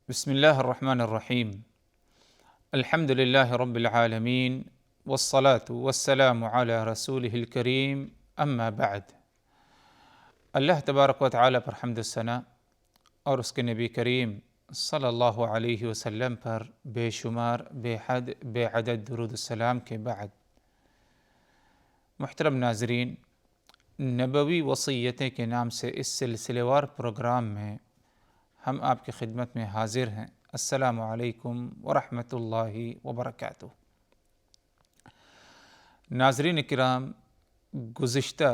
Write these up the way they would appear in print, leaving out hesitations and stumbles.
بسم الله الرحمن الرحیم الحمد للہ رب العالمین والصلاة والسلام علی رسولہ الکریم اما بعد۔ اللہ تبارک و تعالی پر حمد و ثنا اور اس کے نبی کریم صلی اللہ علیہ وسلم پر بے شمار بے حد بے عدد درود السلام کے بعد، محترم ناظرین، نبوی وصیتیں کے نام سے اس سلسلے وار پروگرام میں ہم آپ کی خدمت میں حاضر ہیں۔ السلام علیکم ورحمۃ اللہ وبرکاتہ۔ ناظرین کرام، گزشتہ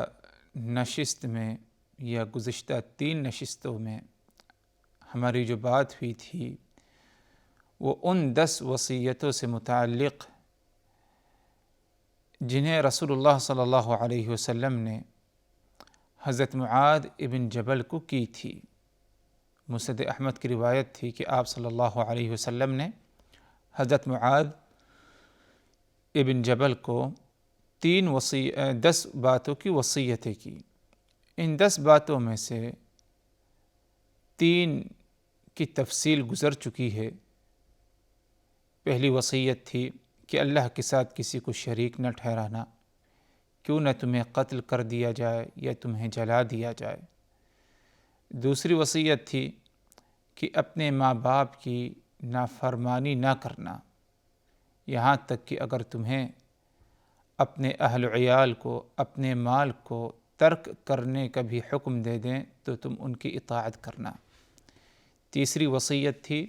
نشست میں یا گزشتہ 3 نشستوں میں ہماری جو بات ہوئی تھی وہ ان 10 وصیتوں سے متعلق جنہیں رسول اللہ صلی اللہ علیہ وسلم نے حضرت معاذ ابن جبل کو کی تھی۔ مسند احمد کی روایت تھی کہ آپ صلی اللہ علیہ وسلم نے حضرت معاذ ابن جبل کو 10 باتوں کی وصیتیں کی۔ ان 10 باتوں میں سے 3 کی تفصیل گزر چکی ہے۔ پہلی وصیت تھی کہ اللہ کے ساتھ کسی کو شریک نہ ٹھہرانا، کیوں نہ تمہیں قتل کر دیا جائے یا تمہیں جلا دیا جائے۔ دوسری وصیت تھی کہ اپنے ماں باپ کی نافرمانی نہ کرنا، یہاں تک کہ اگر تمہیں اپنے اہل و عیال کو، اپنے مال کو ترک کرنے کا بھی حکم دے دیں تو تم ان کی اطاعت کرنا۔ تیسری وصیت تھی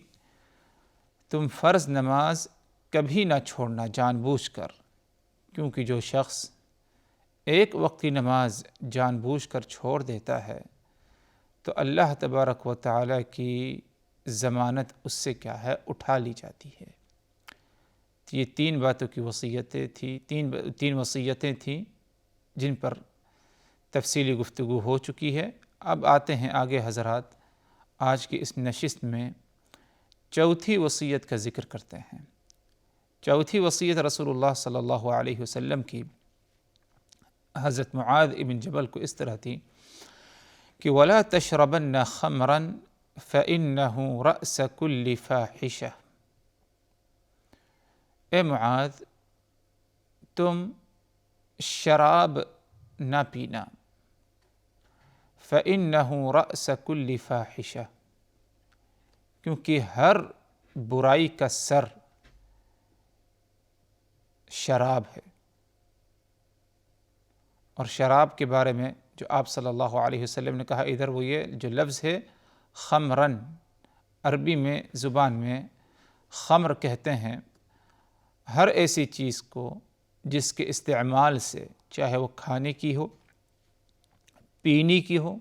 تم فرض نماز کبھی نہ چھوڑنا جان بوجھ کر، کیونکہ جو شخص ایک وقت کی نماز جان بوجھ کر چھوڑ دیتا ہے تو اللہ تبارک و تعالی کی ضمانت اس سے کیا ہے، اٹھا لی جاتی ہے۔ یہ 3 باتوں کی وصیتیں تھیں، 3 وصیتیں تھیں جن پر تفصیلی گفتگو ہو چکی ہے۔ اب آتے ہیں آگے حضرات، آج کی اس نشست میں چوتھی وصیت کا ذکر کرتے ہیں۔ چوتھی وصیت رسول اللہ صلی اللہ علیہ وسلم کی حضرت معاذ ابن جبل کو اس طرح تھی کہ وَلَا تَشْرَبَنَّ خَمْرًا فَإِنَّهُ رَأْسَ كُلِّ فَاحِشَةٍ۔ اے معاذ، تم شراب نہ پینا، فَإِنَّهُ رَأْسَ كُلِّ فَاحِشَةٍ، کیونکہ ہر برائی کا سر شراب ہے۔ اور شراب کے بارے میں جو آپ صلی اللہ علیہ وسلم نے کہا، ادھر وہ یہ جو لفظ ہے خمرن، عربی میں زبان میں خمر کہتے ہیں ہر ایسی چیز کو جس کے استعمال سے، چاہے وہ کھانے کی ہو، پینے کی ہو،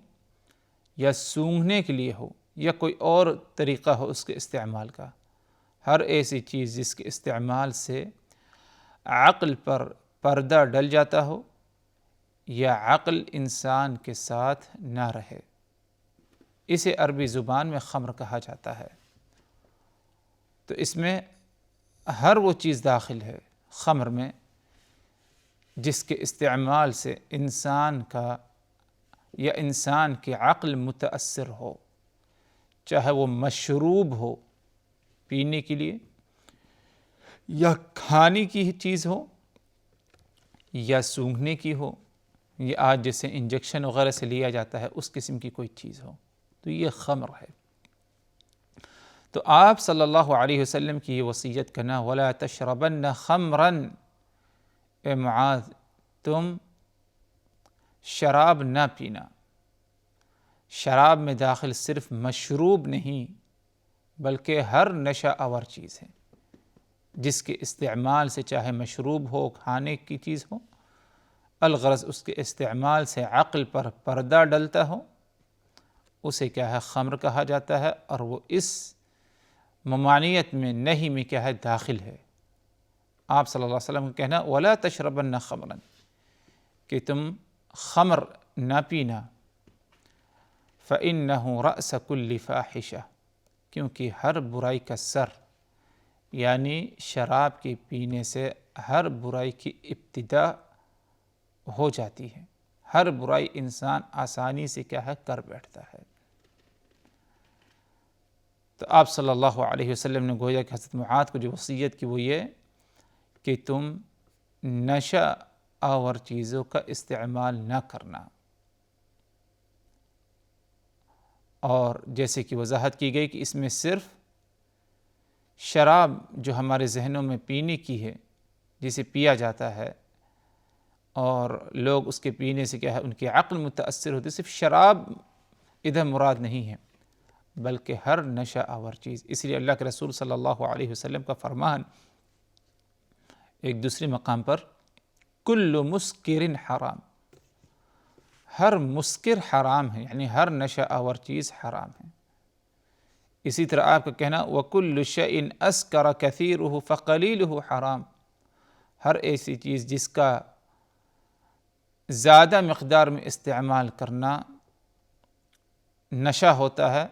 یا سونگھنے کے لیے ہو، یا کوئی اور طریقہ ہو اس کے استعمال کا، ہر ایسی چیز جس کے استعمال سے عقل پر پردہ ڈل جاتا ہو یا عقل انسان کے ساتھ نہ رہے، اسے عربی زبان میں خمر کہا جاتا ہے۔ تو اس میں ہر وہ چیز داخل ہے خمر میں جس کے استعمال سے انسان کا یا انسان کی عقل متاثر ہو، چاہے وہ مشروب ہو پینے کے لیے، یا کھانے کی چیز ہو، یا سونگھنے کی ہو، یہ آج جیسے انجیکشن وغیرہ سے لیا جاتا ہے اس قسم کی کوئی چیز ہو، تو یہ خمر ہے۔ تو آپ صلی اللہ علیہ وسلم کی یہ وصیت کرنا وَلَا تَشْرَبَنَّ خَمْرًا، اے معاذ تم شراب نہ پینا۔ شراب میں داخل صرف مشروب نہیں بلکہ ہر نشہ آور چیز ہے جس کے استعمال سے، چاہے مشروب ہو، کھانے کی چیز ہو، الغرض اس کے استعمال سے عقل پر پردہ ڈلتا ہو، اسے کیا ہے، خمر کہا جاتا ہے، اور وہ اس ممانعت میں نہی میں کیا ہے، داخل ہے۔ آپ صلی اللہ علیہ وسلم کا کہنا وَلَا تَشْرَبَنَّ خَمْرًا، کہ تم خمر نہ پینا، فَإِنَّهُ رَأْسَ كُلِّ فَاحِشَةٍ، کیونکہ ہر برائی کا سر، یعنی شراب کے پینے سے ہر برائی کی ابتدا ہو جاتی ہے، ہر برائی انسان آسانی سے کیا ہے، کر بیٹھتا ہے۔ تو آپ صلی اللہ علیہ وسلم نے گویا کہ حضرت معاذ کو جو وصیت کی وہ یہ کہ تم نشہ آور چیزوں کا استعمال نہ کرنا، اور جیسے کہ وضاحت کی گئی کہ اس میں صرف شراب جو ہمارے ذہنوں میں پینے کی ہے، جسے پیا جاتا ہے اور لوگ اس کے پینے سے کیا ہے ان کی عقل متاثر ہوتی، صرف شراب ادھر مراد نہیں ہے بلکہ ہر نشہ آور چیز۔ اس لیے اللہ کے رسول صلی اللہ علیہ وسلم کا فرمان ایک دوسرے مقام پر کل مسکر حرام، ہر مسکر حرام ہے، یعنی ہر نشہ آور چیز حرام ہے۔ اسی طرح آپ کا کہنا وَكُلُّ شَيْءٍ أَسْكَرَ كَثِيرُهُ فَقَلِيلُهُ حرام، ہر ایسی چیز جس کا زیادہ مقدار میں استعمال کرنا نشہ ہوتا ہے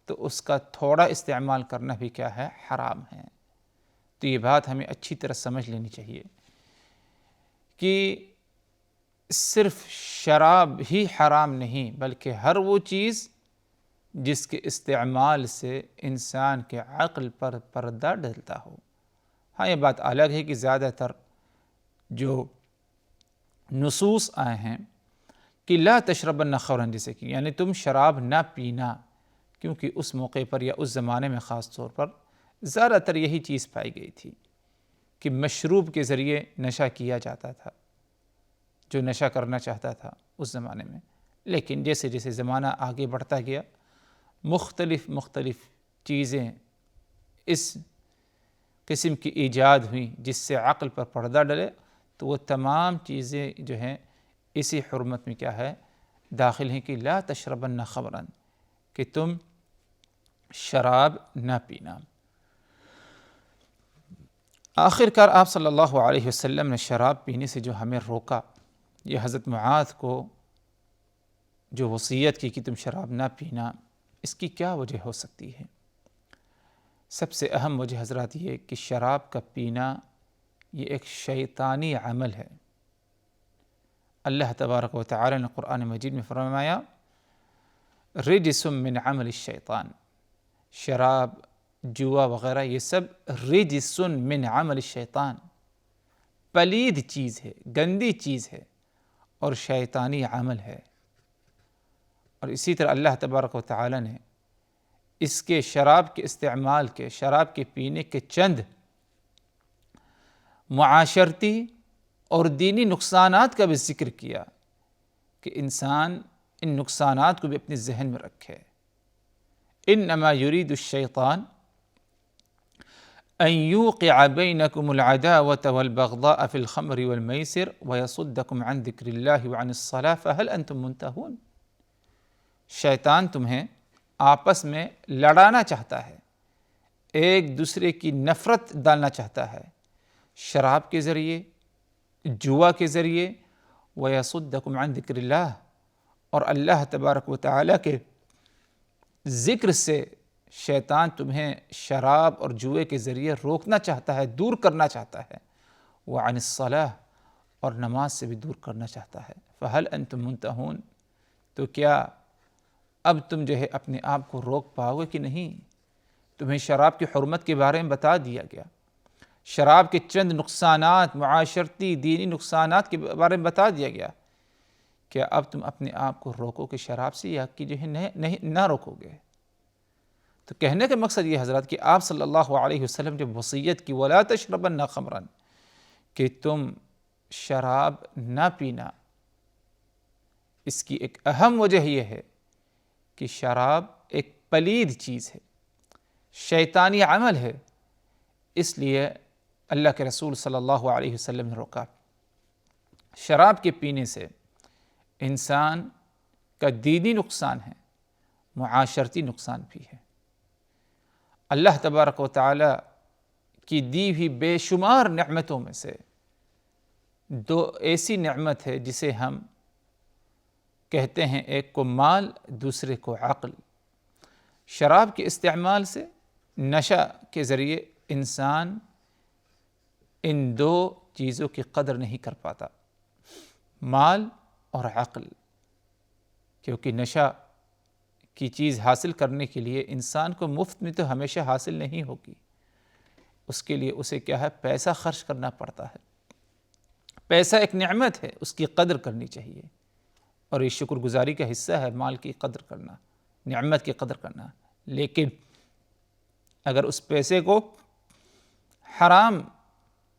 تو اس کا تھوڑا استعمال کرنا بھی کیا ہے، حرام ہے۔ تو یہ بات ہمیں اچھی طرح سمجھ لینی چاہیے کہ صرف شراب ہی حرام نہیں بلکہ ہر وہ چیز جس کے استعمال سے انسان کے عقل پر پردہ ڈلتا ہو۔ ہاں یہ بات الگ ہے کہ زیادہ تر جو نصوص آئے ہیں کہ لا تشربن خمرا، جیسے کہ یعنی تم شراب نہ پینا، کیونکہ اس موقع پر یا اس زمانے میں خاص طور پر زیادہ تر یہی چیز پائی گئی تھی کہ مشروب کے ذریعے نشہ کیا جاتا تھا، جو نشہ کرنا چاہتا تھا اس زمانے میں۔ لیکن جیسے جیسے زمانہ آگے بڑھتا گیا مختلف چیزیں اس قسم کی ایجاد ہوئیں جس سے عقل پر پردہ ڈلے، تو وہ تمام چیزیں جو ہیں اسی حرمت میں کیا ہے، داخل ہیں کہ لا تشربن خمرا، کہ تم شراب نہ پینا۔ آخر کار آپ صلی اللہ علیہ وسلم نے شراب پینے سے جو ہمیں روکا، یہ حضرت معاذ کو جو وصیت کی کہ تم شراب نہ پینا، اس کی کیا وجہ ہو سکتی ہے؟ سب سے اہم وجہ حضرات یہ کہ شراب کا پینا یہ ایک شیطانی عمل ہے۔ اللہ تبارک و تعالی نے قرآن مجید میں فرمایا رجس من عمل الشیطان، شراب، جوا وغیرہ یہ سب رجس من عمل الشیطان، پلید چیز ہے، گندی چیز ہے اور شیطانی عمل ہے۔ اور اسی طرح اللہ تبارک و تعالی نے اس کے شراب کے استعمال کے، شراب کے پینے کے چند معاشرتی اور دینی نقصانات کا بھی ذکر کیا کہ انسان ان نقصانات کو بھی اپنے ذہن میں رکھے۔ انما یرید الشیطان ان یوقع بینکم العداوۃ والبغضاء فی الخمر والمیسر ویصدکم عن ذکر اللہ وعن الصلاۃ فہل انتم منتہون، شیطان تمہیں آپس میں لڑانا چاہتا ہے، ایک دوسرے کی نفرت ڈالنا چاہتا ہے، شراب کے ذریعے، جوا کے ذریعے، وَيَصُدَّكُمْ عَنْ ذِكْرِ اللَّهِ، اور اللہ تبارک و تعالیٰ کے ذکر سے شیطان تمہیں شراب اور جوئے کے ذریعے روکنا چاہتا ہے، دور کرنا چاہتا ہے، وَعَنِ الصَّلَاةِ، اور نماز سے بھی دور کرنا چاہتا ہے۔ فَهَلْ أَنْتُمْ مُنْتَهُونَ، تو کیا اب تم جو ہے اپنے آپ کو روک پاؤ گے کہ نہیں؟ تمہیں شراب کی حرمت کے بارے میں بتا دیا گیا، شراب کے چند نقصانات، معاشرتی دینی نقصانات کے بارے میں بتا دیا گیا، کیا اب تم اپنے آپ کو روکو کہ شراب سے، یا کہ جو ہے نہ روکو گے؟ تو کہنے کا مقصد یہ حضرات کہ آپ صلی اللہ علیہ وسلم جب وصیت کی وَلَا تَشْرَبَنَّ خَمْرًا، کہ تم شراب نہ پینا، اس کی ایک اہم وجہ یہ ہے کہ شراب ایک پلید چیز ہے، شیطانی عمل ہے، اس لیے اللہ کے رسول صلی اللہ علیہ وسلم نے روکا۔ شراب کے پینے سے انسان کا دینی نقصان ہے، معاشرتی نقصان بھی ہے۔ اللہ تبارک و تعالی کی دی ہوئی بے شمار نعمتوں میں سے دو ایسی نعمت ہے جسے ہم کہتے ہیں، ایک کو مال، دوسرے کو عقل۔ شراب کے استعمال سے، نشہ کے ذریعے انسان ان دو چیزوں کی قدر نہیں کر پاتا، مال اور عقل، کیونکہ نشہ کی چیز حاصل کرنے کے لیے انسان کو مفت میں تو ہمیشہ حاصل نہیں ہوگی، اس کے لیے اسے کیا ہے، پیسہ خرچ کرنا پڑتا ہے۔ پیسہ ایک نعمت ہے، اس کی قدر کرنی چاہیے، اور یہ شکر گزاری کا حصہ ہے، مال کی قدر کرنا، نعمت کی قدر کرنا۔ لیکن اگر اس پیسے کو حرام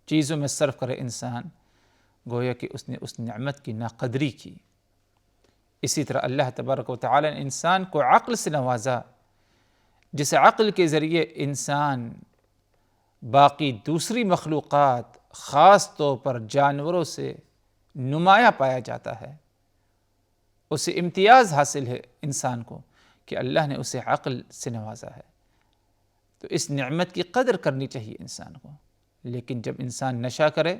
چیزوں میں صرف کرے انسان، گویا کہ اس نے اس نعمت کی ناقدری کی۔ اسی طرح اللہ تبارک و تعالی نے انسان کو عقل سے نوازا، جس عقل کے ذریعے انسان باقی دوسری مخلوقات، خاص طور پر جانوروں سے نمایاں پایا جاتا ہے۔ اسے امتیاز حاصل ہے انسان کو کہ اللہ نے اسے عقل سے نوازا ہے، تو اس نعمت کی قدر کرنی چاہیے انسان کو۔ لیکن جب انسان نشہ کرے،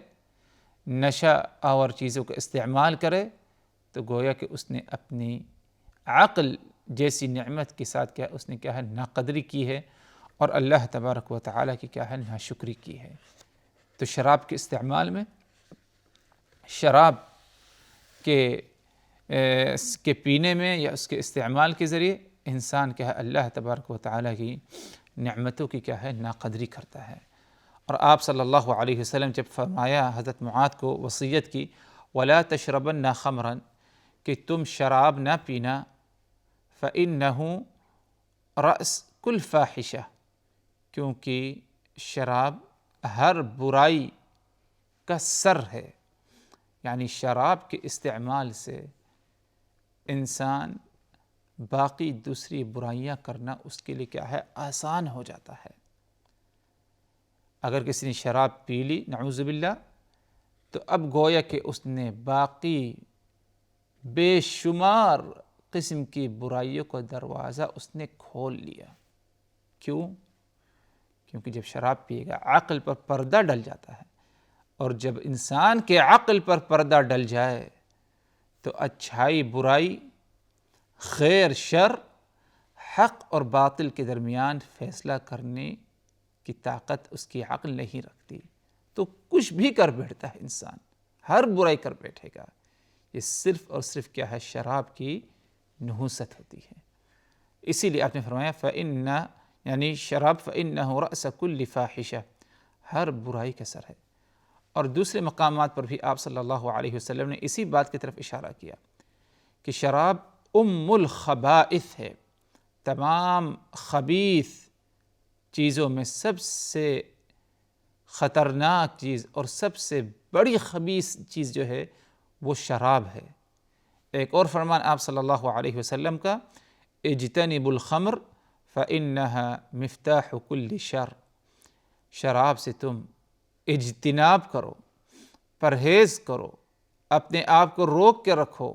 نشہ آور چیزوں کا استعمال کرے، تو گویا کہ اس نے اپنی عقل جیسی نعمت کے ساتھ کیا اس نے کیا ہے، ناقدری کی ہے، اور اللہ تبارک و تعالیٰ کی کیا ہے، ناشکری کی ہے۔ تو شراب کے استعمال میں، شراب کے پینے میں یا اس کے استعمال کے ذریعے انسان کیا ہے، اللہ تبارک و تعالیٰ کی نعمتوں کی کیا ہے، ناقدری کرتا ہے۔ اور آپ صلی اللہ علیہ وسلم جب فرمایا حضرت معاذ کو وصیت کی، وَلَا تَشْرَبَنَّ خَمْرًا، کہ تم شراب نہ پینا، فَإِنَّهُ رَأْسُ كُلِّ فَاحِشَةٍ، کیونکہ شراب ہر برائی کا سر ہے۔ یعنی شراب کے استعمال سے انسان باقی دوسری برائیاں کرنا اس کے لیے کیا ہے، آسان ہو جاتا ہے۔ اگر کسی نے شراب پی لی نعوذ باللہ، تو اب گویا کہ اس نے باقی بے شمار قسم کی برائیوں کا دروازہ اس نے کھول لیا۔ کیوں؟ کیونکہ جب شراب پیے گا عقل پر پردہ ڈل جاتا ہے، اور جب انسان کے عقل پر پردہ ڈل جائے تو اچھائی برائی، خیر شر، حق اور باطل کے درمیان فیصلہ کرنے کی طاقت اس کی عقل نہیں رکھتی، تو کچھ بھی کر بیٹھتا ہے انسان، ہر برائی کر بیٹھے گا۔ یہ صرف اور صرف کیا ہے، شراب کی نحوست ہوتی ہے۔ اسی لیے آپ نے فرمایا فَإِنَّ، یعنی شراب فَإِنَّهُ رَأْسَ كُلِّ فَاحِشَةٍ، ہر برائی کا سر ہے۔ اور دوسرے مقامات پر بھی آپ صلی اللہ علیہ وسلم نے اسی بات کی طرف اشارہ کیا کہ شراب الخبائث ہے، تمام خبیث چیزوں میں سب سے خطرناک چیز اور سب سے بڑی خبیث چیز جو ہے وہ شراب ہے۔ ایک اور فرمان آپ صلی اللہ علیہ وسلم کا، اجتنبوا الخمر فإنها مفتاح كل شر، شراب سے تم اجتناب کرو، پرہیز کرو، اپنے آپ کو روک کے رکھو،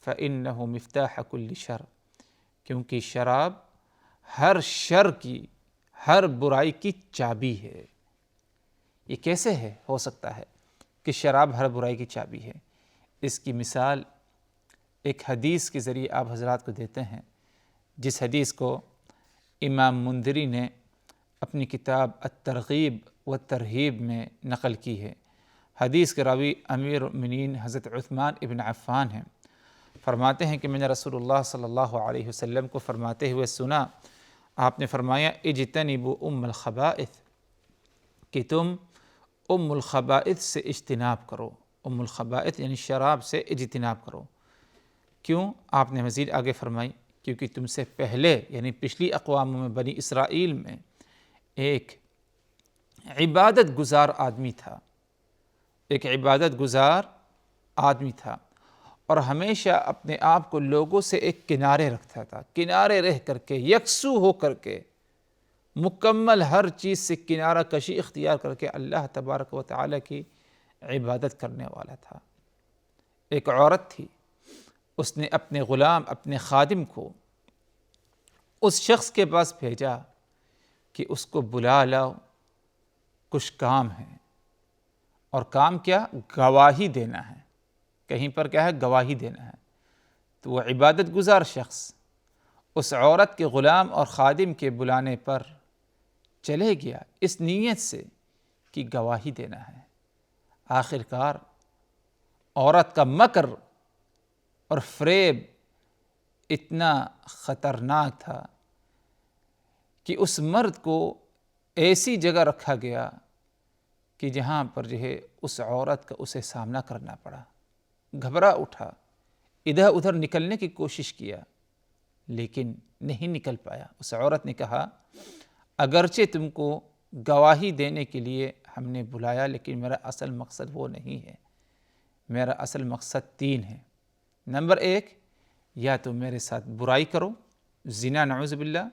فإنه مفتاح كل شر، کیونکہ شراب ہر شر کی، ہر برائی کی چابی ہے۔ یہ کیسے ہو سکتا ہے کہ شراب ہر برائی کی چابی ہے؟ اس کی مثال ایک حدیث کے ذریعے آپ حضرات کو دیتے ہیں، جس حدیث کو امام منذری نے اپنی کتاب الترغیب والترہیب میں نقل کی ہے۔ حدیث کے راوی امیر المؤمنین حضرت عثمان ابن عفان ہیں۔ فرماتے ہیں کہ میں نے رسول اللہ صلی اللہ علیہ وسلم کو فرماتے ہوئے سنا، آپ نے فرمایا اجتنبوا الخبائث، کہ تم الخبائث سے اجتناب کرو۔ الخبائث یعنی شراب سے اجتناب کرو۔ کیوں؟ آپ نے مزید آگے فرمائی، کیونکہ تم سے پہلے یعنی پچھلی اقواموں میں، بنی اسرائیل میں، ایک عبادت گزار آدمی تھا، ایک عبادت گزار آدمی تھا، اور ہمیشہ اپنے آپ کو لوگوں سے ایک کنارے رکھتا تھا، کنارے رہ کر کے، یکسو ہو کر کے، مکمل ہر چیز سے کنارہ کشی اختیار کر کے اللہ تبارک و تعالیٰ کی عبادت کرنے والا تھا۔ ایک عورت تھی، اس نے اپنے غلام، اپنے خادم کو اس شخص کے پاس بھیجا کہ اس کو بلا لاؤ، کچھ کام ہے۔ اور کام کیا؟ گواہی دینا ہے، کہیں پر کیا ہے، گواہی دینا ہے۔ تو وہ عبادت گزار شخص اس عورت کے غلام اور خادم کے بلانے پر چلے گیا، اس نیت سے کہ گواہی دینا ہے۔ آخر کار عورت کا مکر اور فریب اتنا خطرناک تھا کہ اس مرد کو ایسی جگہ رکھا گیا کہ جہاں پر جو ہے اس عورت کا اسے سامنا کرنا پڑا. گھبرا اٹھا، ادھر ادھر نکلنے کی کوشش کیا لیکن نہیں نکل پایا. اس عورت نے کہا اگرچہ تم کو گواہی دینے کے لیے ہم نے بلایا لیکن میرا اصل مقصد وہ نہیں ہے. میرا اصل مقصد 3 ہے. نمبر 1، یا تو میرے ساتھ برائی کرو، زنا نعوذ باللہ،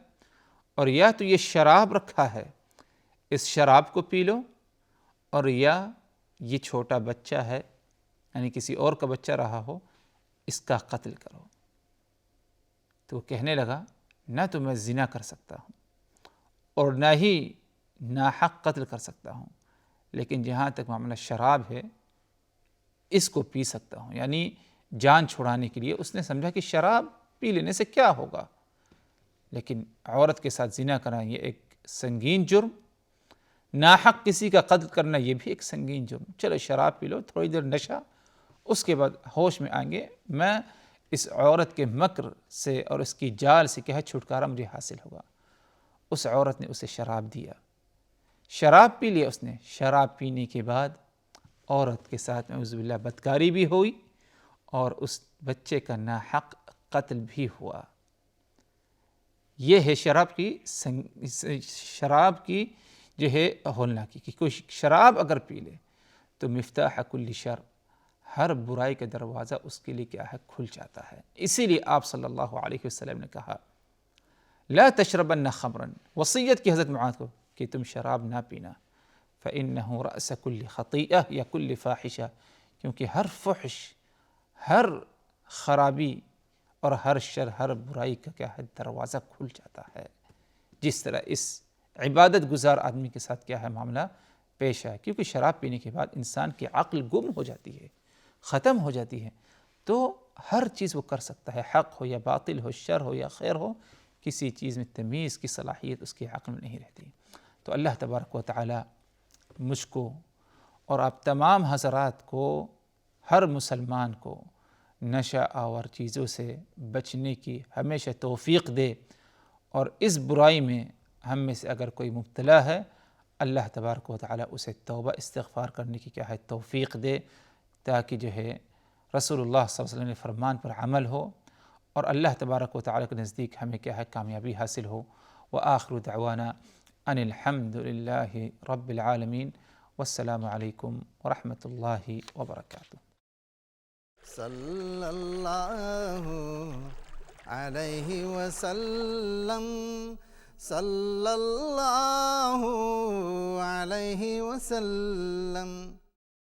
اور یا تو یہ شراب رکھا ہے اس شراب کو پی لو، اور یا یہ چھوٹا بچہ ہے یعنی کسی اور کا بچہ رہا ہو اس کا قتل کرو. تو وہ کہنے لگا نہ تو میں زنا کر سکتا ہوں اور نہ ہی ناحق قتل کر سکتا ہوں، لیکن جہاں تک معاملہ شراب ہے اس کو پی سکتا ہوں. یعنی جان چھڑانے کے لیے اس نے سمجھا کہ شراب پی لینے سے کیا ہوگا، لیکن عورت کے ساتھ زنا کرنا یہ ایک سنگین جرم، ناحق کسی کا قتل کرنا یہ بھی ایک سنگین جرم. چلو شراب پی لو، تھوڑی دیر نشہ، اس کے بعد ہوش میں آئیں گے، میں اس عورت کے مکر سے اور اس کی جال سے کیا ہے چھٹکارا مجھے حاصل ہوگا. اس عورت نے اسے شراب دیا، شراب پی لیا اس نے. شراب پینے کے بعد عورت کے ساتھ نعوذ باللہ بدکاری بھی ہوئی اور اس بچے کا ناحق قتل بھی ہوا. یہ ہے شراب کی جو ہے ہولناکی کہ کوئی شراب اگر پی لے تو مفتاح کل شر، ہر برائی کا دروازہ اس کے لیے کیا ہے کھل جاتا ہے. اسی لیے آپ صلی اللہ علیہ وسلم نے کہا لا تشربن خمرا، وصیت کی حضرت معاذ کو کہ تم شراب نہ پینا، فإنه رأس كل خطیئہ یا کل فاحشہ، کیونکہ ہر فحش، ہر خرابی اور ہر شر، ہر برائی کا کیا ہے دروازہ کھل جاتا ہے. جس طرح اس عبادت گزار آدمی کے ساتھ کیا ہے معاملہ پیش ہے، کیونکہ شراب پینے کے بعد انسان کی عقل گم ہو جاتی ہے، ختم ہو جاتی ہے، تو ہر چیز وہ کر سکتا ہے، حق ہو یا باطل ہو، شر ہو یا خیر ہو، کسی چیز میں تمیز کی صلاحیت اس کی عقل میں نہیں رہتی. تو اللہ تبارک و تعالی مجھ کو اور آپ تمام حضرات کو، ہر مسلمان کو نشہ آور چیزوں سے بچنے کی ہمیشہ توفیق دے، اور اس برائی میں ہم میں سے اگر کوئی مبتلا ہے اللہ تبارک و تعالی اسے توبہ استغفار کرنے کی کیا ہے توفیق دے، تاکہ جو ہے رسول اللہ صلی اللہ علیہ وسلم کے فرمان پر عمل ہو اور اللہ تبارک و تعالی کے نزدیک ہمیں کیا ہے کامیابی حاصل ہو. وآخر دعوانا ان الحمد للہ رب العالمین، والسلام علیکم ورحمۃ اللہ وبرکاتہ. صلی اللہ علیہ وسلم، صلی اللہ علیہ وسلم.